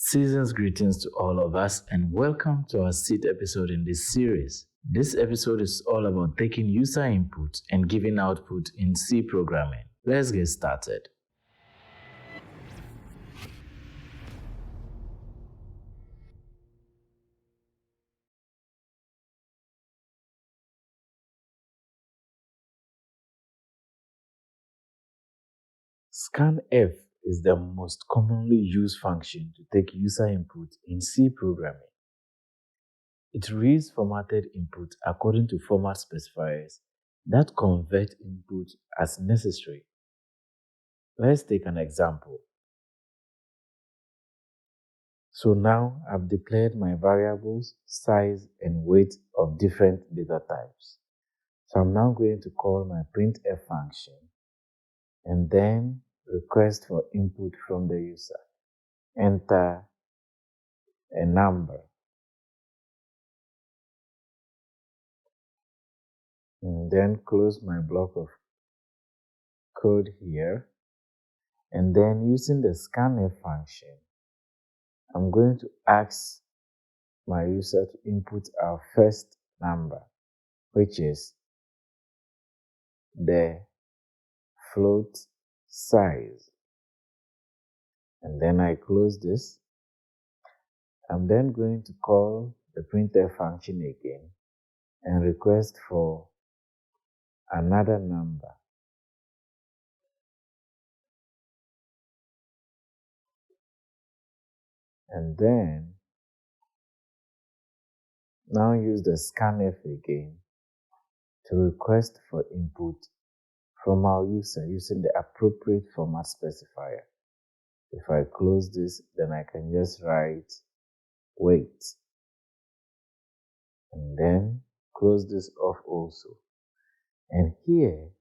Season's greetings to all of us and welcome to our 6th episode in this series. This episode is all about taking user input and giving output in C programming. Let's get started. Scanf is the most commonly used function to take user input in C programming. It reads formatted input according to format specifiers that convert input as necessary. Let's take an example. So now I've declared my variables, size, and weight of different data types. So I'm now going to call my printf function and then request for input from the user. Enter a number. And then close my block of code here. And then using the scanf function, I'm going to ask my user to input our first number, which is the float size. And then I close this. I'm then going to call the printf function again and request for another number. And then now use the scanf again to request for input from our user using the appropriate format specifier. If I close this, then I can just write weight. And then close this off also. And here,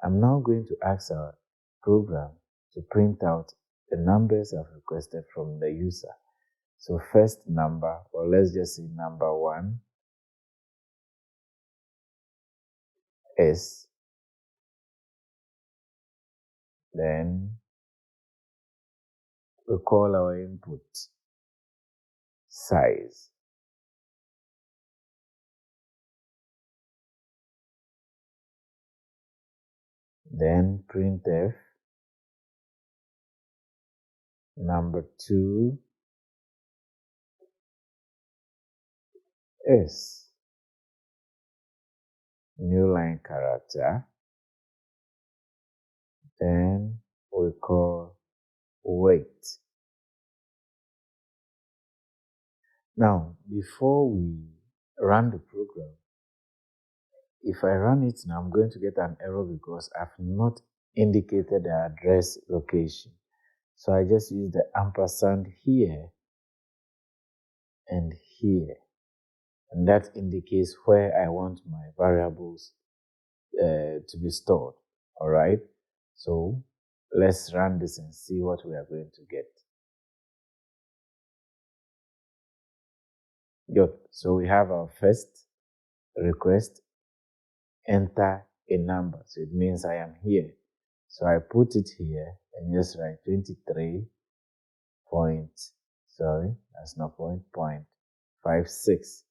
I'm now going to ask our program to print out the numbers I've requested from the user. So first number, or let's just say number 1 is, then we call our input size. Then printf number 2 is new line character. Then we call weight. Now, before we run the program, if I run it now, I'm going to get an error because I've not indicated the address location. So I just use the ampersand here and here. And that indicates where I want my variables to be stored. All right. So let's run this and see what we are going to get. Good. So we have our first request, enter a number. So it means I am here. So I put it here and just write 23 point, sorry, that's not point 56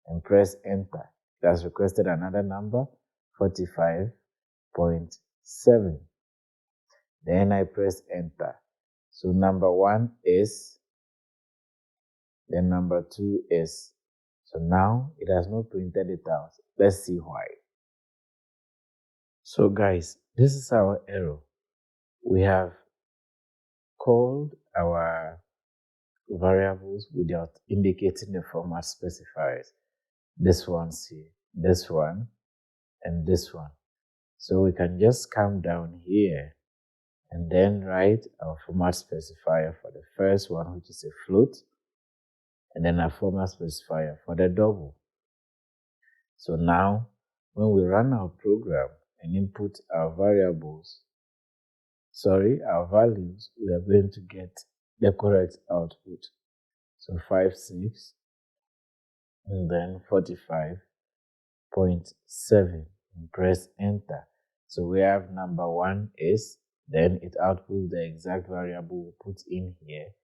and press enter. It has requested another number, 45.7. Then I press enter. So number 1 is, then number 2 is. So now it has not printed it out. Let's see why. So guys, this is our error. We have called our variables without indicating the format specifiers. This one's here, this one, and this one. So we can just come down here and then write our format specifier for the first one, which is a float, and then a format specifier for the double. So now, when we run our program and input our values, we are going to get the correct output. So 56 and then 45.7 and press enter. So we have number 1 is, then it outputs the exact variable we put in here,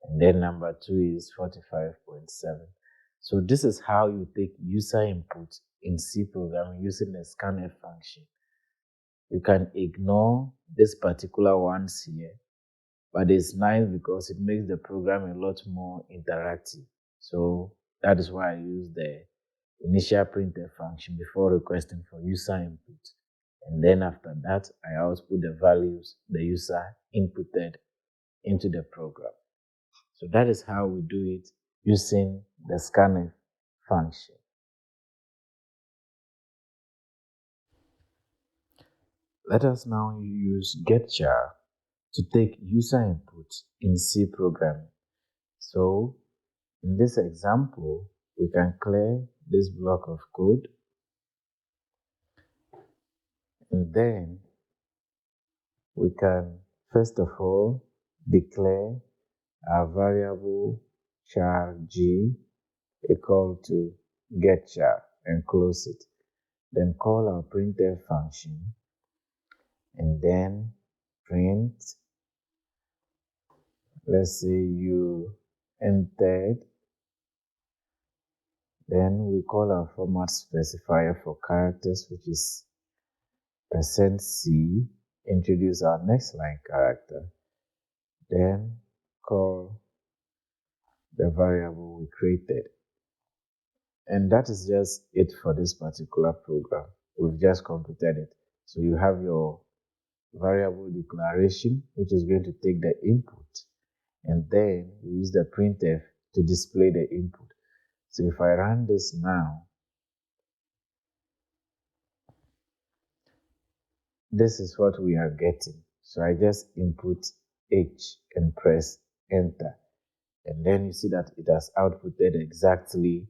and then number 2 is 45.7. So this is how you take user input in C programming using the scanf function. You can ignore this particular ones here, but it's nice because it makes the program a lot more interactive. So that is why I use the initial printf function before requesting for user input. And then after that, I output the values the user inputted into the program. So that is how we do it using the scanf function. Let us now use getchar to take user input in C programming. So in this example, we can clear this block of code, and then we can first of all declare our variable char g equal to getchar and close it. Then call our printf function and then print, let's say you entered, then we call our format specifier for characters, which is %c, introduce our next line character, then call the variable we created. And that is just it for this particular program. We've just completed it. So you have your variable declaration, which is going to take the input, and then we use the printf to display the input. So if I run this now, this is what we are getting. So I just input H and press enter. And then you see that it has outputted exactly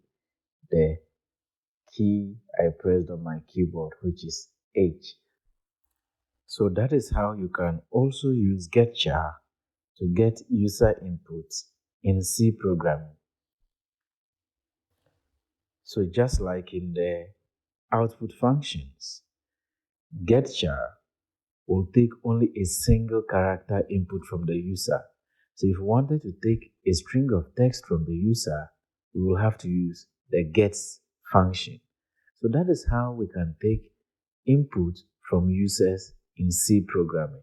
the key I pressed on my keyboard, which is H. So that is how you can also use getchar to get user inputs in C programming. So just like in the output functions, getchar will take only a single character input from the user. So if we wanted to take a string of text from the user, we will have to use the gets function. So that is how we can take input from users in C programming.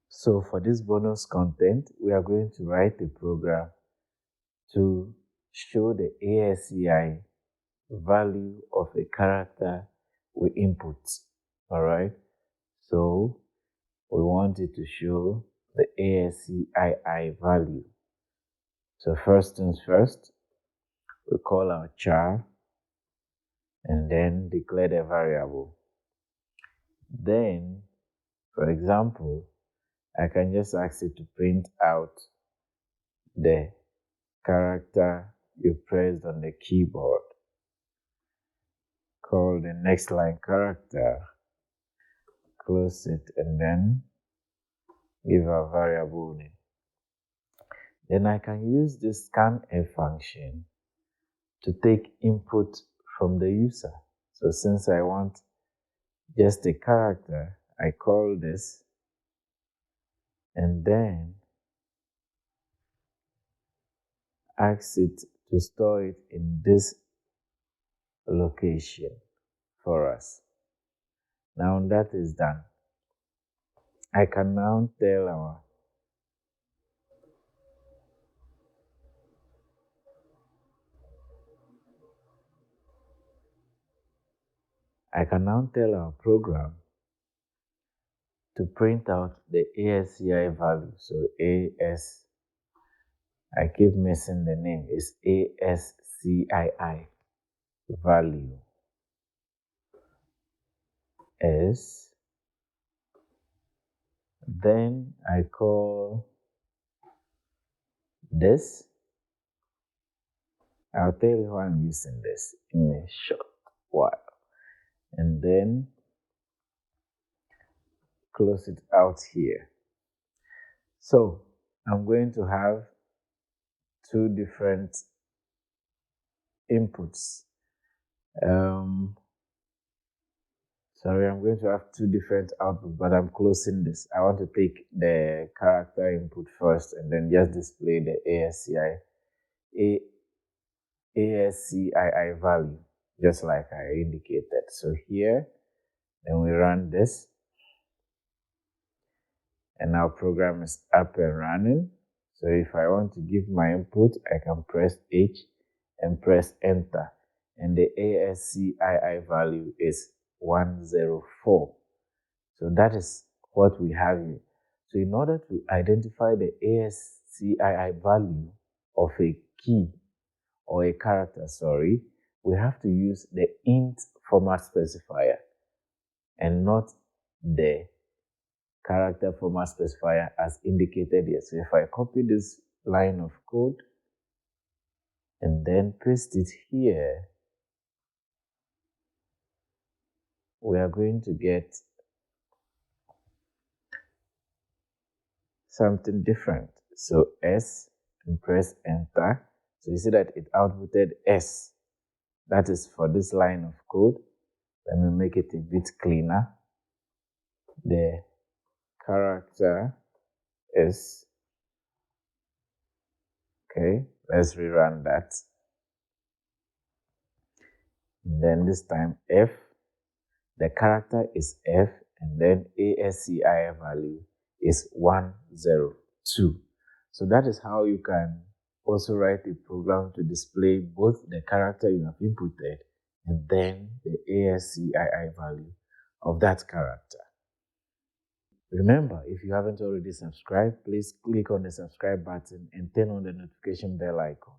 So for this bonus content, we are going to write a program to show the ASCII value of a character we input. All right. So we want it to show the ASCII value. So first things first, we call our char and then declare the variable. Then, for example, I can just ask it to print out the character you pressed on the keyboard. Call the next line character, close it, and then give a variable name. Then I can use this scanf function to take input from the user. So since I want just a character, I call this and then ask it to store it in this location for us. Now that is done, I can now tell our program to print out the ASCII value. So I keep missing the name, is ASCII value is, then I call this. I'll tell you why I'm using this in a short while, and then close it out here. So I'm going to have two different inputs. Sorry, I'm going to have two different outputs, but I'm closing this. I want to take the character input first and then just display the ASCII value, just like I indicated. So here, then we run this, and our program is up and running. So if I want to give my input, I can press H and press enter, and the ASCII value is 104. So that is what we have here. So in order to identify the ASCII value of a key or a character, we have to use the int format specifier and not the character format specifier as indicated here. So if I copy this line of code and then paste it here, we are going to get something different. So S and press enter. So you see that it outputted S. That is for this line of code. Let me make it a bit cleaner. The character is, okay, let's rerun that. And then this time F, the character is F, and then ASCII value is 102. So that is how you can also write a program to display both the character you have inputted and then the ASCII value of that character. Remember, if you haven't already subscribed, please click on the subscribe button and turn on the notification bell icon